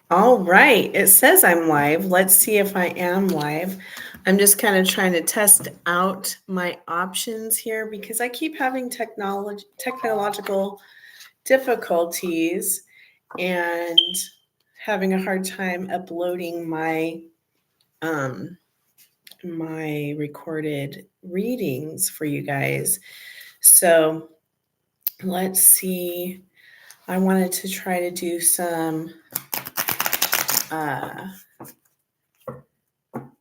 All right. It says I'm live. Let's see if I am live. I'm just kind of trying to test out my options here because I keep having technological difficulties and having a hard time uploading um my recorded readings for you guys. So, let's see. I wanted to try to do uh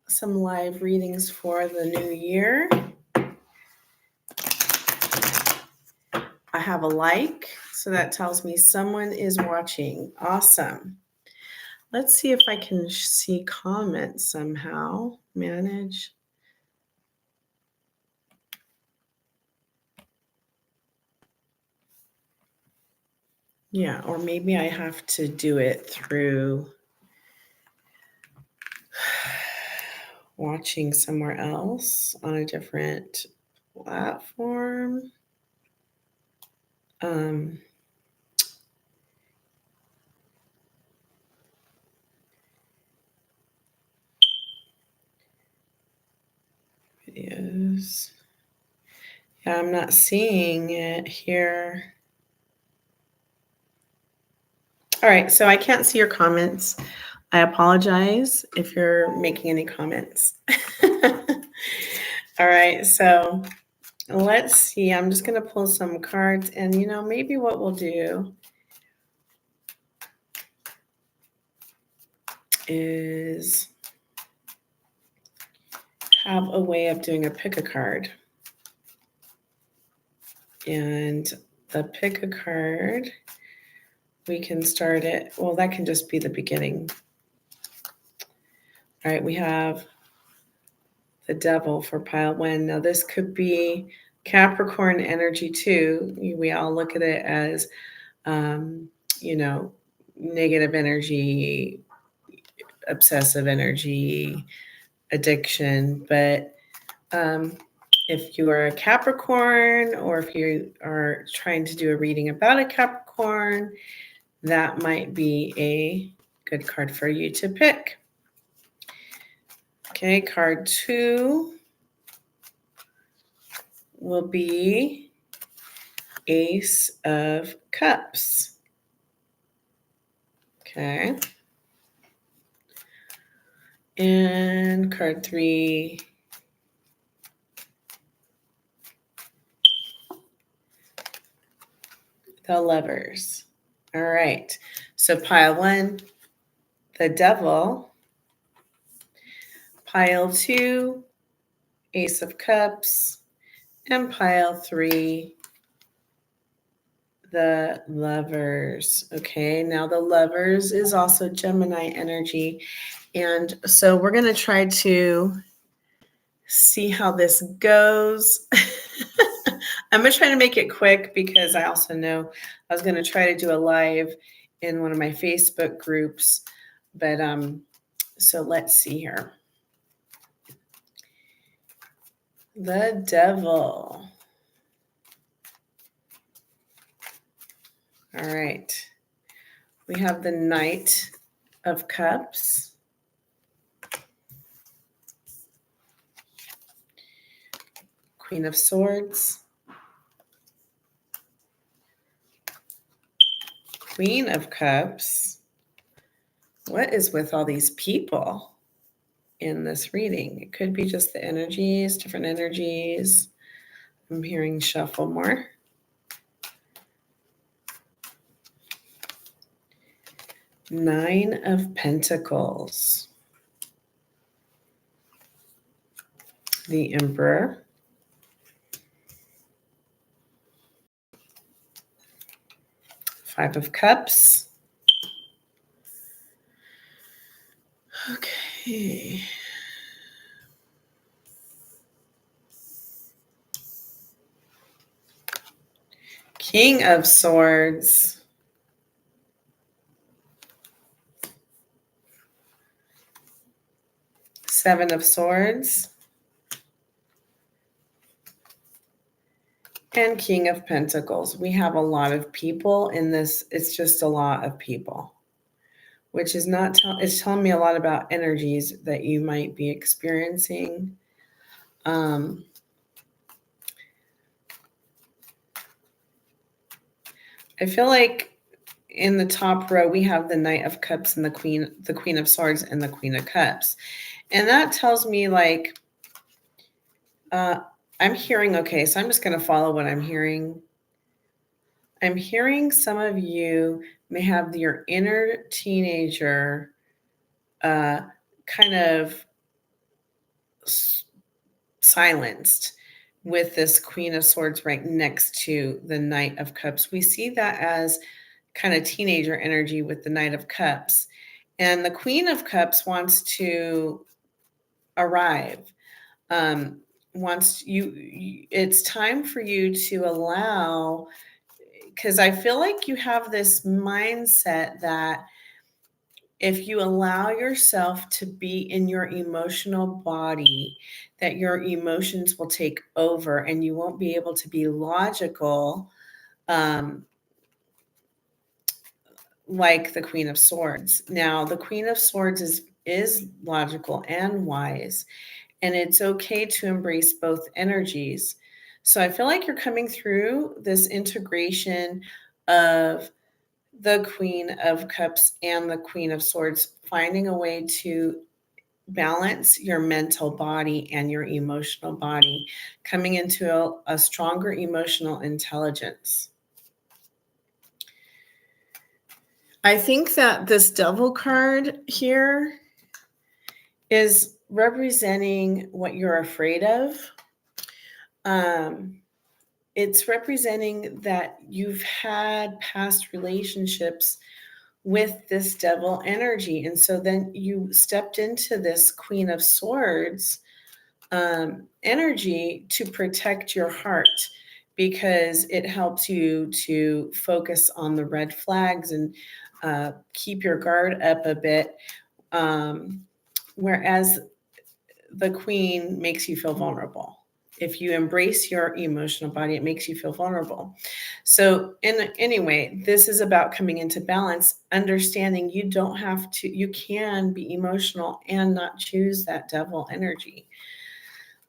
some live readings for the new year. I have a like, so that tells me someone is watching. Awesome. Let's see if I can see comments somehow. Manage. Yeah, or maybe I have to do it through watching somewhere else on a different platform. Um, Videos. Yeah, I'm not seeing it here. All right, so I can't see your comments. I apologize if you're making any comments. All right, so let's see. I'm just going to pull some cards, and maybe what we'll do is have a way of doing a pick a card. And the pick a card, we can start it. Well, that can just be the beginning. All right, we have the Devil for pile 1. Now, this could be Capricorn energy too. We all look at it as, um, negative energy, obsessive energy, addiction. But if you are a Capricorn, or if you are trying to do a reading about a Capricorn, that might be a good card for you to pick. Okay, card 2 will be Ace of Cups. Okay. And card 3, the Lovers. All right. So pile 1, the Devil. Pile 2, Ace of Cups. And pile 3, the Lovers. Okay, now the Lovers is also Gemini energy. And so we're going to try to see how this goes. I'm going to try to make it quick because I also know I was going to try to do a live in one of my Facebook groups. But so let's see here. The Devil. All right. We have the Knight of Cups. Queen of Swords. Queen of Cups. What is with all these people in this reading? It could be just the energies, different energies. I'm hearing shuffle more. Nine of Pentacles. The Emperor. Five of Cups. Okay. King of Swords. Seven of Swords. And King of Pentacles. We have a lot of people in this. It's just a lot of people. which is not it's telling me a lot about energies that you might be experiencing. I feel like in the top row we have the Knight of Cups and the Queen of Swords and the Queen of Cups, and that tells me like I'm hearing. Okay, so I'm just going to follow what I'm hearing. I'm hearing some of you may have your inner teenager kind of silenced with this Queen of Swords right next to the Knight of Cups. We see that as kind of teenager energy with the Knight of Cups. And the Queen of Cups wants to arrive. It's time for you to allow, because I feel like you have this mindset that if you allow yourself to be in your emotional body, that your emotions will take over and you won't be able to be logical, like the Queen of Swords. Now, the Queen of Swords is logical and wise, and it's okay to embrace both energies. So I feel like you're coming through this integration of the Queen of Cups and the Queen of Swords, finding a way to balance your mental body and your emotional body, coming into a stronger emotional intelligence. I think that this Devil card here is representing what you're afraid of. It's representing that you've had past relationships with this devil energy. And so then you stepped into this Queen of Swords energy to protect your heart, because it helps you to focus on the red flags and keep your guard up a bit. Whereas the Queen makes you feel vulnerable. If you embrace your emotional body, it makes you feel vulnerable. So anyway, this is about coming into balance, understanding you don't have to, you can be emotional and not choose that devil energy.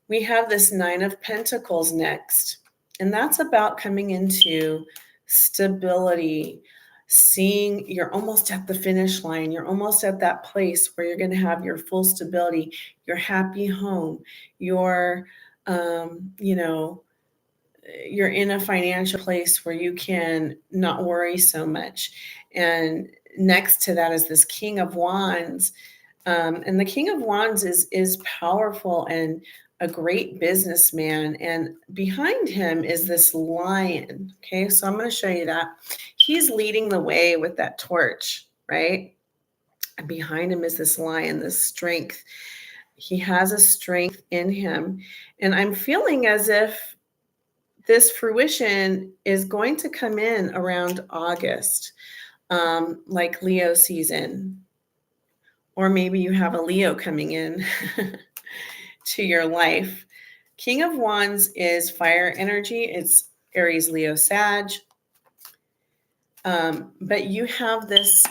We have this Nine of Pentacles next, and that's about coming into stability, seeing you're almost at the finish line. You're almost at that place where you're going to have your full stability, your happy home, your, you're in a financial place where you can not worry so much. And next to that is this King of Wands. And the King of Wands is powerful and a great businessman. And behind him is this lion. Okay, so I'm going to show you that. He's leading the way with that torch, right? And behind him is this lion, this strength. He has a strength in him. And I'm feeling as if this fruition is going to come in around August, like Leo season. Or maybe you have a Leo coming in to your life. King of Wands is fire energy. It's Aries, Leo, Sag. But you have this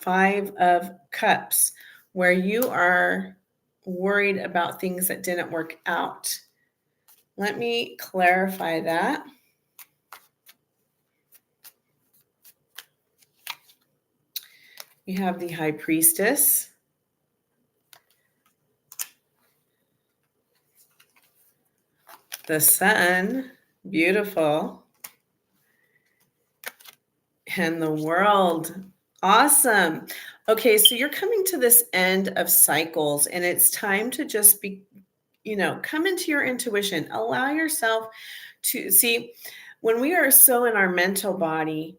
Five of Cups where you are worried about things that didn't work out. Let me clarify that. We have the High Priestess. The Sun, beautiful. And the World, awesome. Okay, so you're coming to this end of cycles, and it's time to just be, come into your intuition. Allow yourself to see, when we are so in our mental body,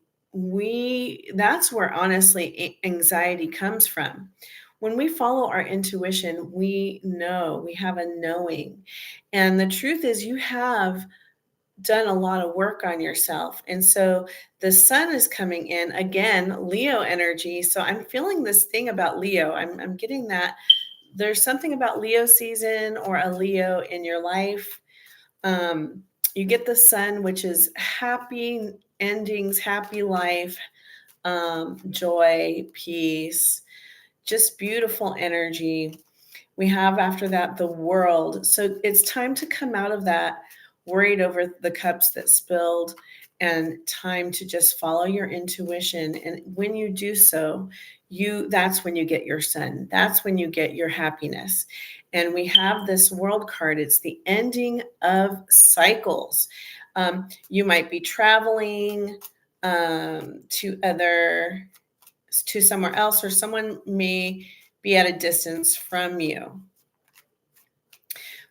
that's where honestly anxiety comes from. When we follow our intuition, we know, we have a knowing. And the truth is, you have done a lot of work on yourself. And so the Sun is coming in again, Leo energy. So I'm feeling this thing about Leo. I'm getting that there's something about Leo season or a Leo in your life. You get the Sun, which is happy endings, happy life, joy, peace, just beautiful energy. We have after that the world. So it's time to come out of that worried over the cups that spilled and time to just follow your intuition. And when you do so, that's when you get your sun. That's when you get your happiness. And we have this world card. It's the ending of cycles. You might be traveling to somewhere else, or someone may be at a distance from you.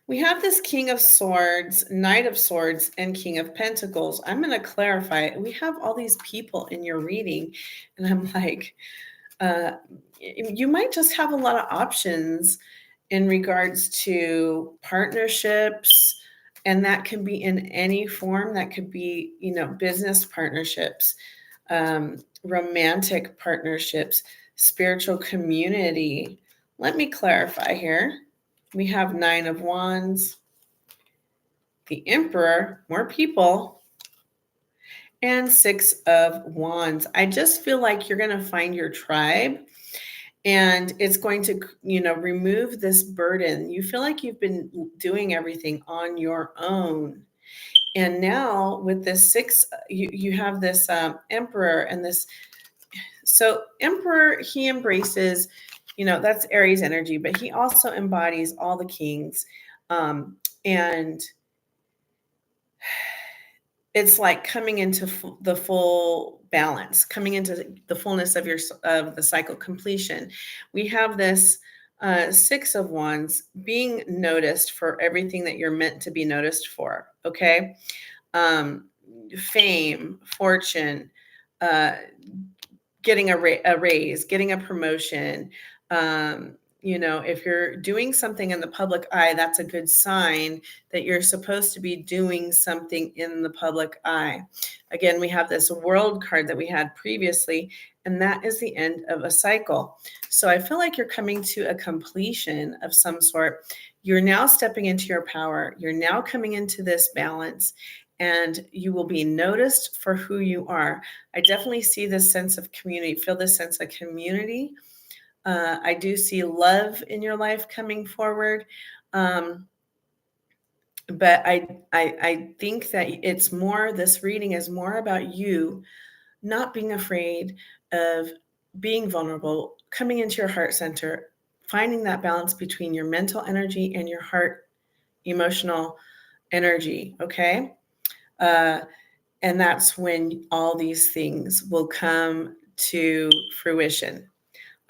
We have this King of Swords, Knight of Swords, and King of Pentacles. I'm going to clarify. We have all these people in your reading, and I'm like, you might just have a lot of options in regards to partnerships, and that can be in any form. That could be, business partnerships, romantic partnerships, spiritual community. Let me clarify here. We have 9 of Wands, the Emperor, more people, and 6 of Wands. I just feel like you're going to find your tribe, and it's going to, remove this burden. You feel like you've been doing everything on your own. And now with this 6, you have this Emperor and this. So Emperor, he embraces, that's Aries energy, but he also embodies all the kings. And it's like coming into the full balance, coming into the fullness of the cycle completion. We have this 6 of Wands, being noticed for everything that you're meant to be noticed for. Okay. Fame, fortune, getting a raise, getting a promotion. If you're doing something in the public eye, that's a good sign that you're supposed to be doing something in the public eye. Again, we have this world card that we had previously, and that is the end of a cycle. So I feel like you're coming to a completion of some sort. You're now stepping into your power. You're now coming into this balance, and you will be noticed for who you are. I definitely see this sense of community, feel this sense of community. I do see love in your life coming forward. But I think that this reading is more about you not being afraid of being vulnerable, coming into your heart center, finding that balance between your mental energy and your heart emotional energy. Okay. And that's when all these things will come to fruition.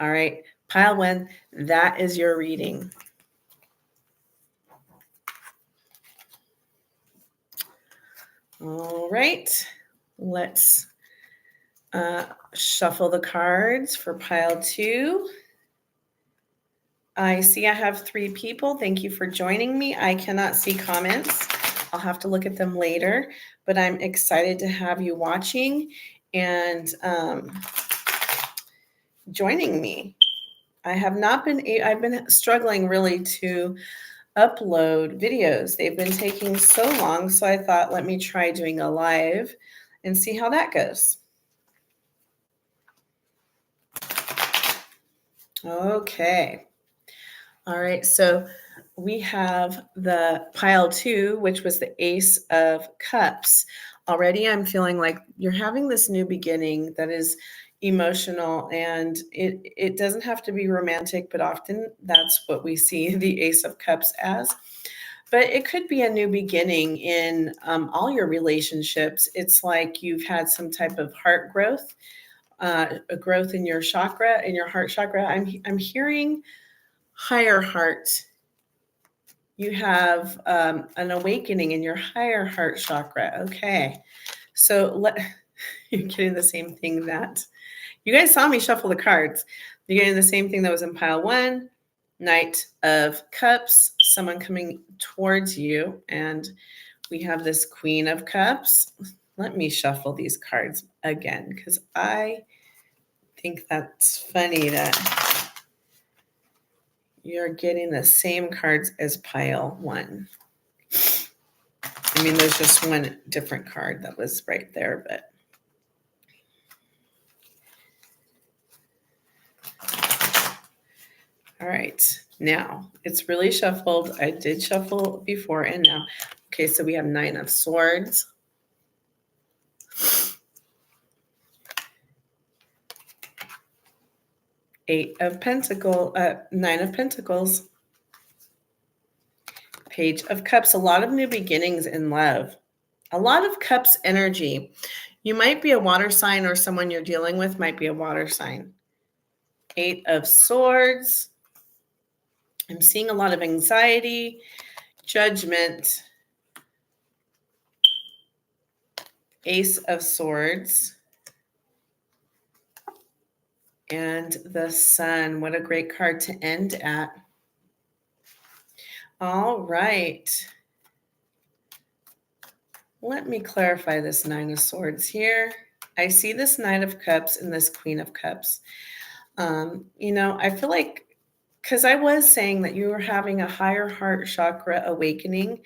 All right. Pile 1, that is your reading. All right. Let's shuffle the cards for pile 2. I see I have 3 people. Thank you for joining me. I cannot see comments. I'll have to look at them later, but I'm excited to have you watching and joining me. I've been struggling really to upload videos. They've been taking so long, so I thought, let me try doing a live and see how that goes. Okay. All right, so we have the pile 2, which was the Ace of Cups. Already I'm feeling like you're having this new beginning that is emotional, and it doesn't have to be romantic, but often that's what we see the Ace of Cups as. But it could be a new beginning in all your relationships. It's like you've had some type of heart growth, a growth in your chakra, in your heart chakra. I'm hearing higher heart. You have an awakening in your higher heart chakra. Okay. So you're getting the same thing that you guys saw me shuffle the cards. You're getting the same thing that was in pile 1, Knight of Cups, someone coming towards you. And we have this Queen of Cups. Let me shuffle these cards again, because I think that's funny that you're getting the same cards as pile 1. I mean, there's just one different card that was right there, but All right. Now it's really shuffled. I did shuffle before and now. Okay, so we have 9 of Swords. Nine of Pentacles. Page of Cups. A lot of new beginnings in love. A lot of Cups energy. You might be a water sign, or someone you're dealing with might be a water sign. 8 of Swords. I'm seeing a lot of anxiety, Judgment. Ace of Swords. And the Sun. What a great card to end at. All right. Let me clarify this 9 of Swords here. I see this Knight of Cups and this Queen of Cups. I feel like, because I was saying that you were having a higher heart chakra awakening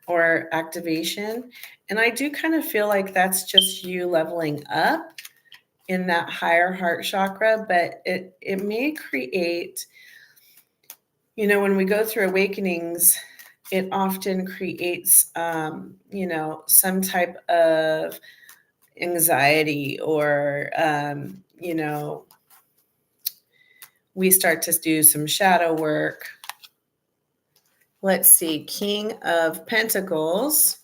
or activation. And I do kind of feel like that's just you leveling up in that higher heart chakra, but it may create, when we go through awakenings, it often creates, some type of anxiety, or, we start to do some shadow work. Let's see, King of Pentacles,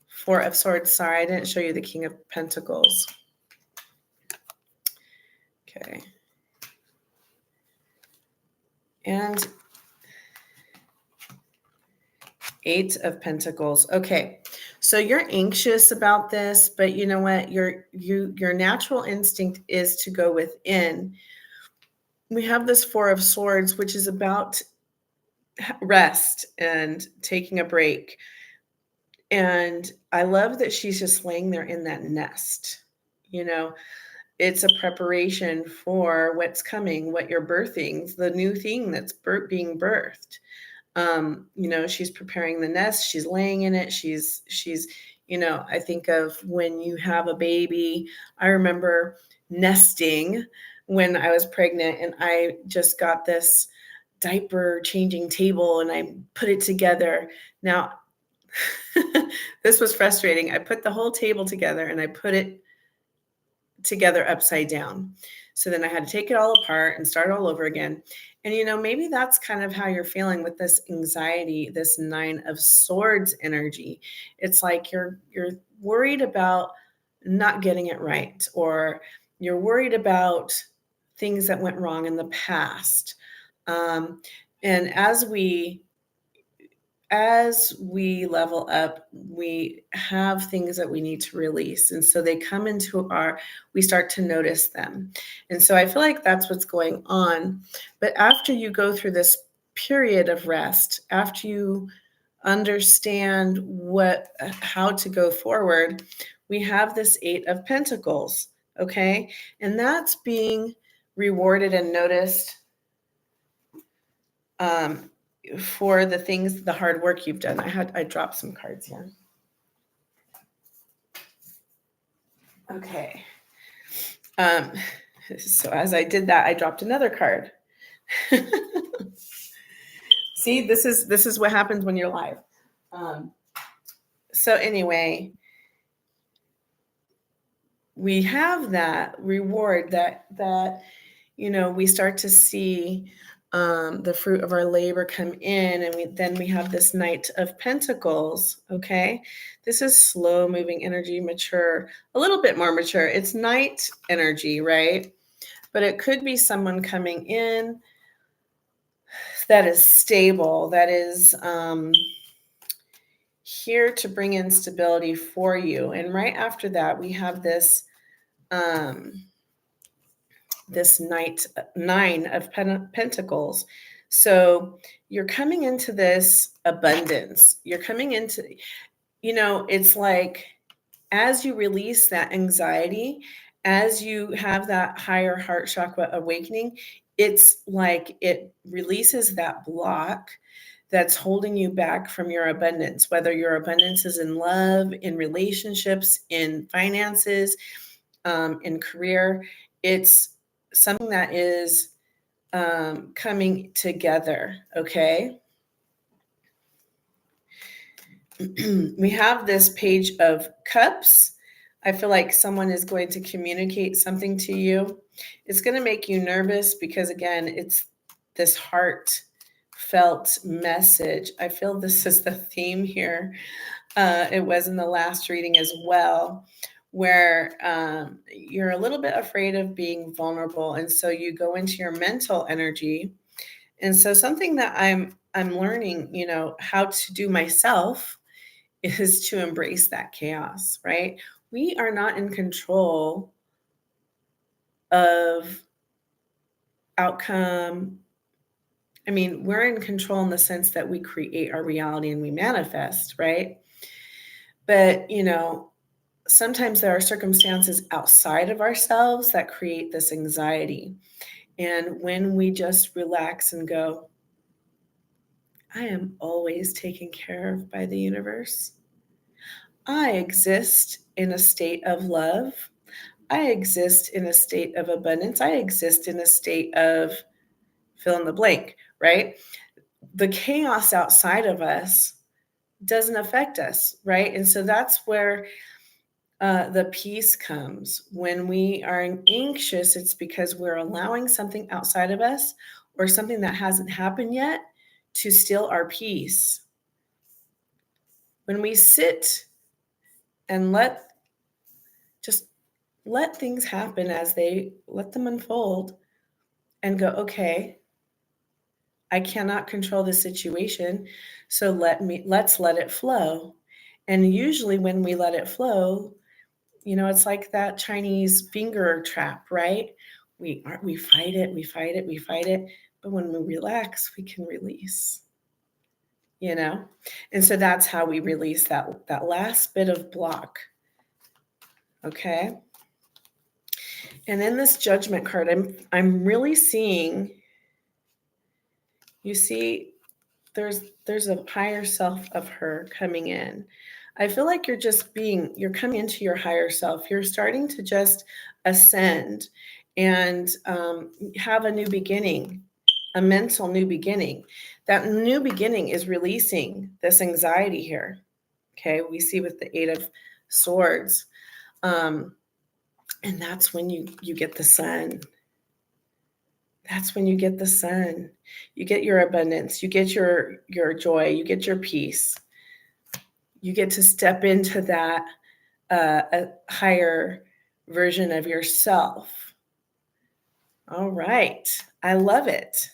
4 of Swords. Sorry, I didn't show you the King of Pentacles. Okay. And 8 of Pentacles. Okay. So you're anxious about this, but you know what? Your natural instinct is to go within. We have this 4 of Swords, which is about rest and taking a break. And I love that she's just laying there in that nest. It's a preparation for what's coming, what you're birthing, the new thing that's being birthed. She's preparing the nest. She's laying in it. She's, I think of when you have a baby. I remember nesting when I was pregnant, and I just got this diaper changing table and I put it together. Now, this was frustrating. I put the whole table together and I put it together upside down. So then I had to take it all apart and start all over again. And maybe that's kind of how you're feeling with this anxiety, this 9 of Swords energy. It's like you're worried about not getting it right, or you're worried about things that went wrong in the past. And as we level up, we have things that we need to release. And so they come into we start to notice them. And so I feel like that's what's going on. But after you go through this period of rest, after you understand how to go forward, we have this 8 of Pentacles. Okay. And that's being rewarded and noticed, for the hard work you've done. I dropped some cards here. Okay. So as I did that, I dropped another card. See, this is what happens when you're live. So anyway, we have that reward that we start to see the fruit of our labor come in, and then we have this Knight of Pentacles. Okay, this is slow moving energy, mature, a little bit more mature. It's Knight energy, right? But it could be someone coming in that is stable, that is here to bring in stability for you. And right after that, we have this this 9 of Pentacles. So you're coming into this abundance. You're coming into, it's like, as you release that anxiety, as you have that higher heart chakra awakening, it's like it releases that block that's holding you back from your abundance, whether your abundance is in love, in relationships, in finances, in career. It's something that is coming together, okay? We have this Page of Cups. I feel like someone is going to communicate something to you. It's going to make you nervous because, again, it's this heartfelt message. I feel this is the theme here. It was in the last reading as well, where you're a little bit afraid of being vulnerable. And so you go into your mental energy. And so something that I'm learning, how to do myself is to embrace that chaos, right? We are not in control of outcome. I mean, we're in control in the sense that we create our reality and we manifest, right? But, sometimes there are circumstances outside of ourselves that create this anxiety. And when we just relax and go, I am always taken care of by the universe. I exist in a state of love. I exist in a state of abundance. I exist in a state of fill in the blank, right? The chaos outside of us doesn't affect us, right? And so that's where the peace comes. When we are anxious, it's because we're allowing something outside of us or something that hasn't happened yet to steal our peace. When we sit and just let things happen as they let them unfold and go, okay, I cannot control the situation, so let's let it flow. And usually when we let it flow, it's like that Chinese finger trap, right? We fight it, we fight it, we fight it, but when we relax, we can release. And so that's how we release that last bit of block. Okay? And in this Judgment card, I'm really seeing, you see, there's a higher self of her coming in. I feel like you're coming into your higher self. You're starting to just ascend and have a new beginning, a mental new beginning. That new beginning is releasing this anxiety here. Okay, we see with the Eight of Swords. And that's when you get the sun. That's when you get the sun. You get your abundance. You get your joy. You get your peace. You get to step into that a higher version of yourself. All right. I love it.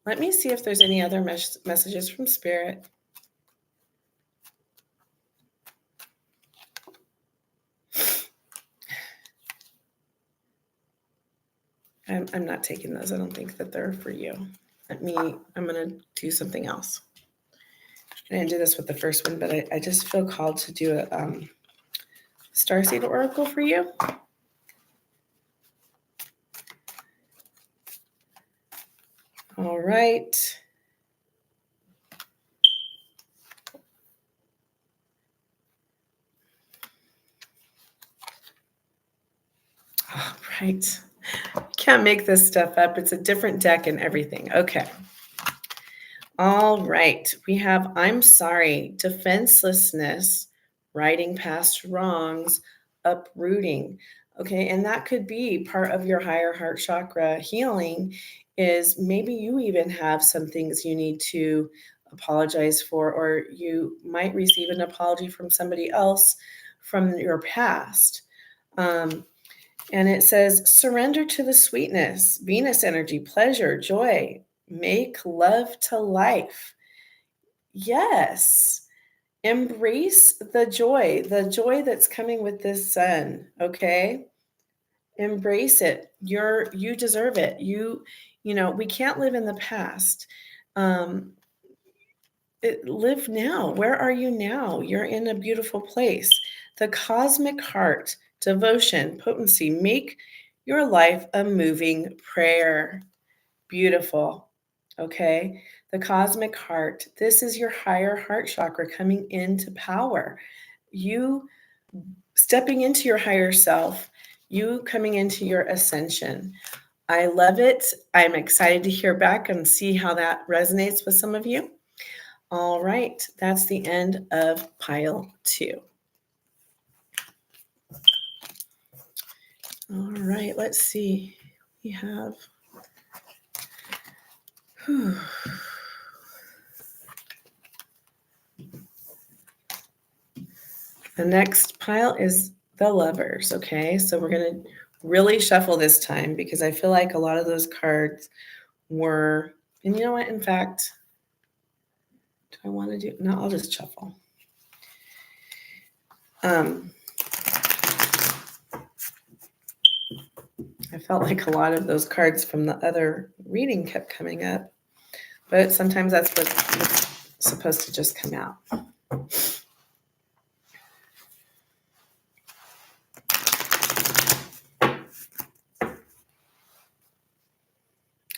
Let me see if there's any other messages from Spirit. I'm not taking those. I don't think that they're for you. I'm going to do something else. I didn't do this with the first one, but I just feel called to do a Starseed Oracle for you. All right. All right. Can't make this stuff up. It's a different deck and everything. Okay. All right. We have I'm sorry, defenselessness, riding past wrongs, uprooting. Okay. And that could be part of your higher heart chakra healing is maybe you even have some things you need to apologize for, or you might receive an apology from somebody else from your past. And it says, surrender to the sweetness, Venus energy, pleasure, joy, make love to life. Yes. Embrace the joy that's coming with this sun. Okay. Embrace it. You deserve it. We can't live in the past. Live now. Where are you now? You're in a beautiful place. The cosmic heart, devotion, potency, make your life a moving prayer. Beautiful. Okay. The cosmic heart. This is your higher heart chakra coming into power. You stepping into your higher self, you coming into your ascension. I love it. I'm excited to hear back and see how that resonates with some of you. All right, that's the end of pile 2. All right, let's see. We have. Whew. The next pile is the lovers. Okay, so we're going to really shuffle this time because I feel like a lot of those cards were, and you know what, in fact, do I want to do, no, I'll just shuffle. I felt like a lot of those cards from the other reading kept coming up, but sometimes that's what's supposed to just come out.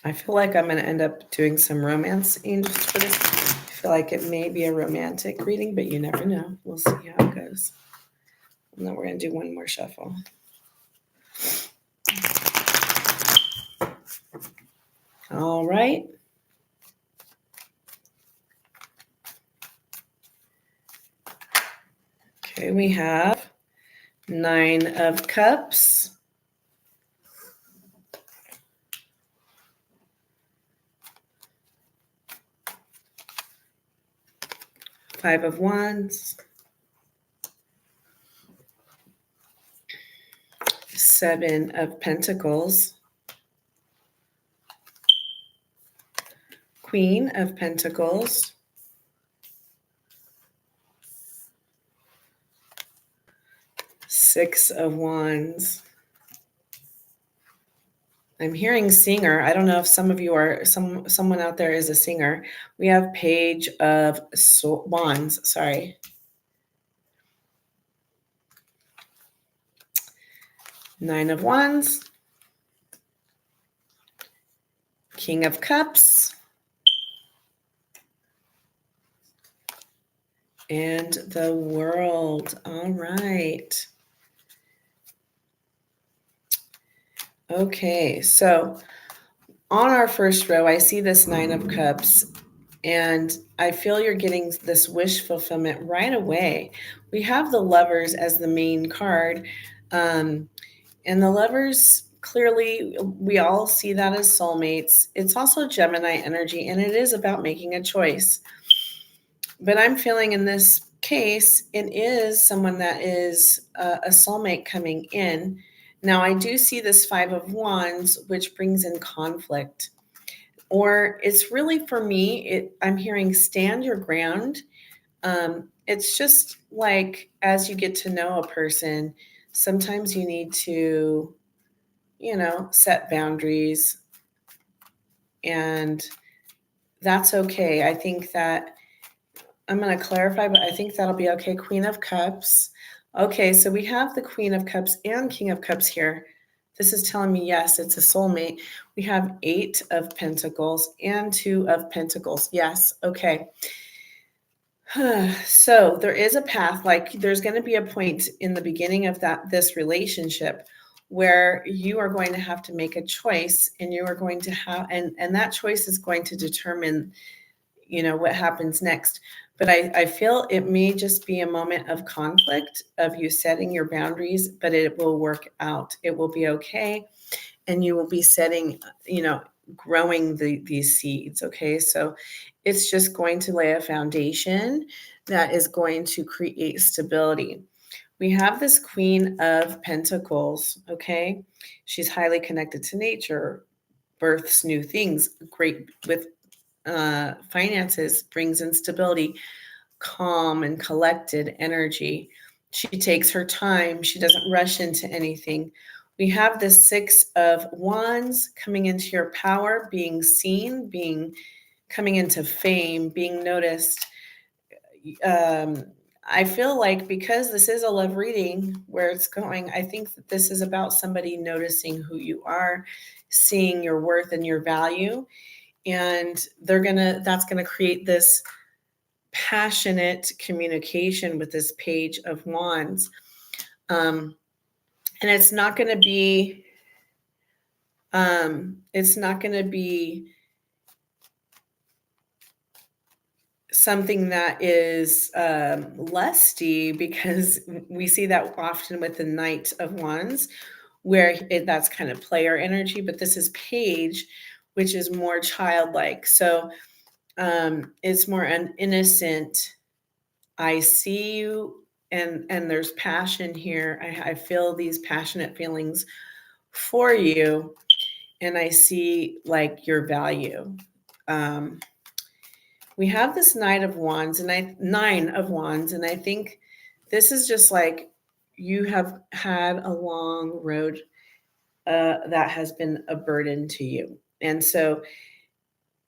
I feel like I'm going to end up doing some romance angels for this. I feel like it may be a romantic reading, but you never know. We'll see how it goes. And then we're going to do one more shuffle. All right. Okay, we have 9 of Cups. 5 of Wands. 7 of Pentacles. Queen of Pentacles. 6 of Wands. I'm hearing singer. I don't know if some of you are, someone out there is a singer. We have Page of Wands, sorry. 9 of Wands. King of Cups. And the World. All right. Okay, so on our first row, I see this 9 of Cups, and I feel you're getting this wish fulfillment right away. We have the Lovers as the main card, and the Lovers, clearly, we all see that as soulmates. It's also Gemini energy, and it is about making a choice. But I'm feeling in this case, it is someone that is a soulmate coming in. Now, I do see this 5 of Wands, which brings in conflict. Or it's really, for me, I'm hearing stand your ground. It's just like as you get to know a person, sometimes you need to, set boundaries. And that's okay. I think that I'm going to clarify, but I think that'll be okay. Queen of Cups. Okay, so we have the Queen of Cups and King of Cups here. This is telling me, yes, it's a soulmate. We have 8 of Pentacles and 2 of Pentacles. Yes, okay. So there is a path, like there's going to be a point in the beginning of this relationship where you are going to have to make a choice, and you are going to have, and that choice is going to determine, what happens next. But I feel it may just be a moment of conflict, of you setting your boundaries, but it will work out. It will be okay. And you will be setting, growing these seeds. Okay. So it's just going to lay a foundation that is going to create stability. We have this Queen of Pentacles. Okay. She's highly connected to nature, births new things, great with finances, brings in stability, calm and collected energy. She takes her time. She doesn't rush into anything. We have the 6 of Wands coming into your power, being seen, coming into fame, being noticed. I feel like because this is a love reading where it's going, I think that this is about somebody noticing who you are, seeing your worth and your value. And that's going to create this passionate communication with this Page of Wands. And it's not going to be It's not going to be something that is lusty, because we see that often with the Knight of Wands, where that's kind of player energy, but this is Page, which is more childlike. So it's more an innocent, I see you, and there's passion here. I feel these passionate feelings for you, and I see like your value. Um, we have this Nine of Wands, and I think this is just like you have had a long road that has been a burden to you, and so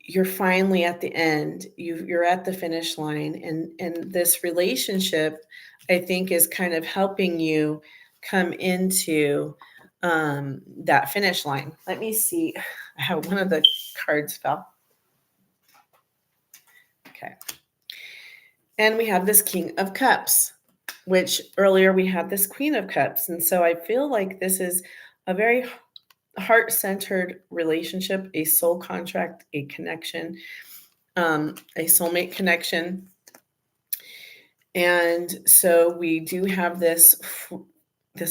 you're finally at the end. You're at the finish line, and this relationship, I think, is kind of helping you come into that finish line. Let me see how one of the cards fell. Okay. And we have this King of Cups, which earlier we had this Queen of Cups. And so I feel like this is a very heart-centered relationship, a soul contract, a connection, a soulmate connection. And so we do have this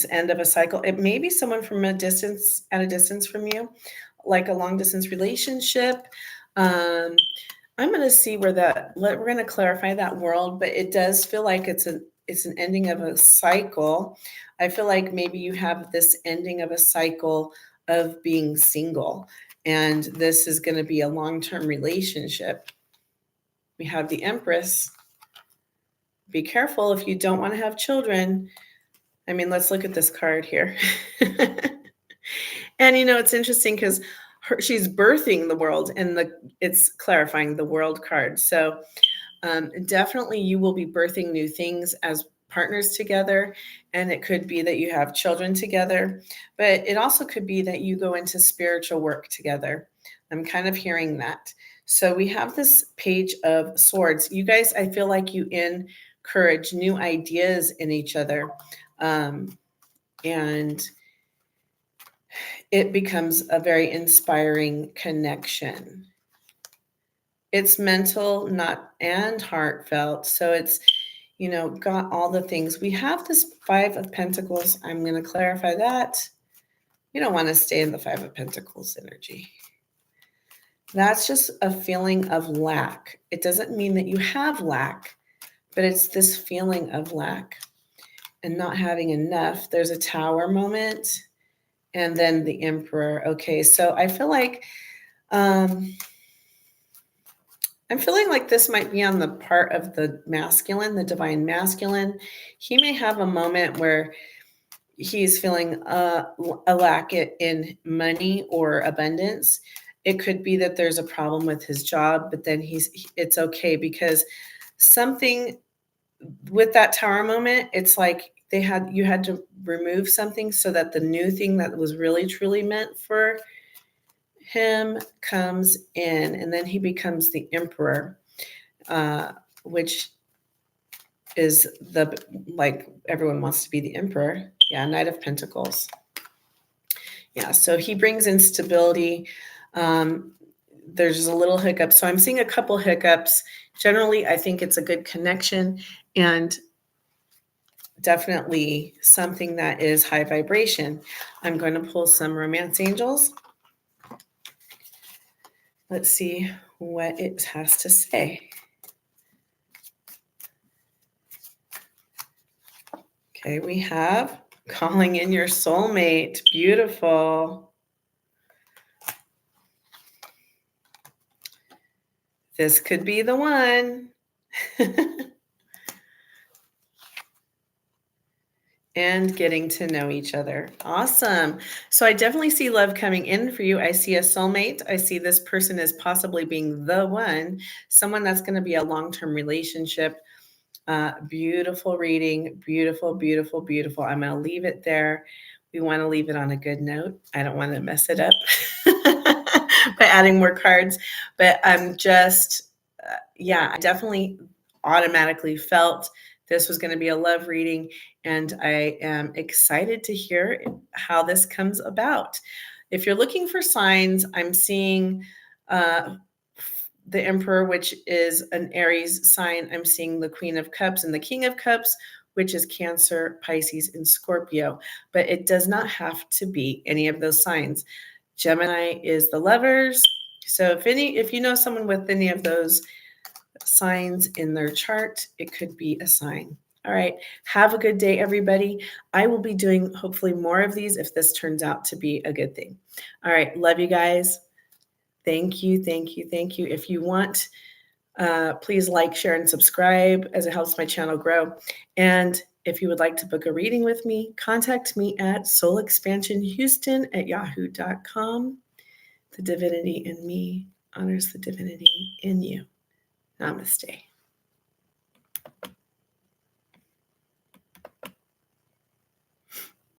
end of a cycle. It may be someone from at a distance from you, like a long distance relationship. I'm going to see where we're going to clarify that world, but it does feel like it's an ending of a cycle. I feel like maybe you have this ending of a cycle of being single, and this is going to be a long-term relationship. We have the Empress. Be careful if you don't want to have children. I mean, let's look at this card here. And it's interesting because she's birthing the world, and it's clarifying the world card. So definitely you will be birthing new things as partners together, and it could be that you have children together, but it also could be that you go into spiritual work together. I'm kind of hearing that. So we have this Page of Swords. You guys, I feel like you encourage new ideas in each other, and it becomes a very inspiring connection. It's mental, not and heartfelt. So it's, got all the things. We have this Five of Pentacles. I'm going to clarify that. You don't want to stay in the Five of Pentacles energy. That's just a feeling of lack. It doesn't mean that you have lack, but it's this feeling of lack and not having enough. There's a Tower moment, and then the Emperor. Okay, so I feel like I'm feeling like this might be on the part of the masculine, the divine masculine. He may have a moment where he's feeling a lack in money or abundance. It could be that there's a problem with his job, but then it's okay, because something with that Tower moment, it's like you had to remove something so that the new thing that was really truly meant for him comes in, and then he becomes the Emperor, which is like everyone wants to be the Emperor. Yeah, Knight of Pentacles. Yeah, so he brings in stability. There's a little hiccup. So I'm seeing a couple hiccups. Generally, I think it's a good connection, and definitely something that is high vibration. I'm going to pull some romance angels. Let's see what it has to say. Okay, we have calling in your soulmate. Beautiful. This could be the one. And getting to know each other. Awesome. So I definitely see love coming in for you. I see a soulmate. I see this person as possibly being the one, someone that's going to be a long-term relationship. Beautiful reading. Beautiful, beautiful, beautiful. I'm going to leave it there. We want to leave it on a good note. I don't want to mess it up by adding more cards, but I'm just, I definitely automatically felt this was going to be a love reading, and I am excited to hear how this comes about. If you're looking for signs, I'm seeing the Emperor, which is an Aries sign. I'm seeing the Queen of Cups and the King of Cups, which is Cancer, Pisces, and Scorpio. But it does not have to be any of those signs. Gemini is the Lovers. So if you know someone with any of those signs in their chart, it could be a sign. All right. Have a good day, everybody. I will be doing hopefully more of these if this turns out to be a good thing. All right. Love you guys. Thank you. Thank you. Thank you. If you want, please like, share, and subscribe as it helps my channel grow. And if you would like to book a reading with me, contact me at soulexpansionhouston@yahoo.com. The divinity in me honors the divinity in you. Namaste.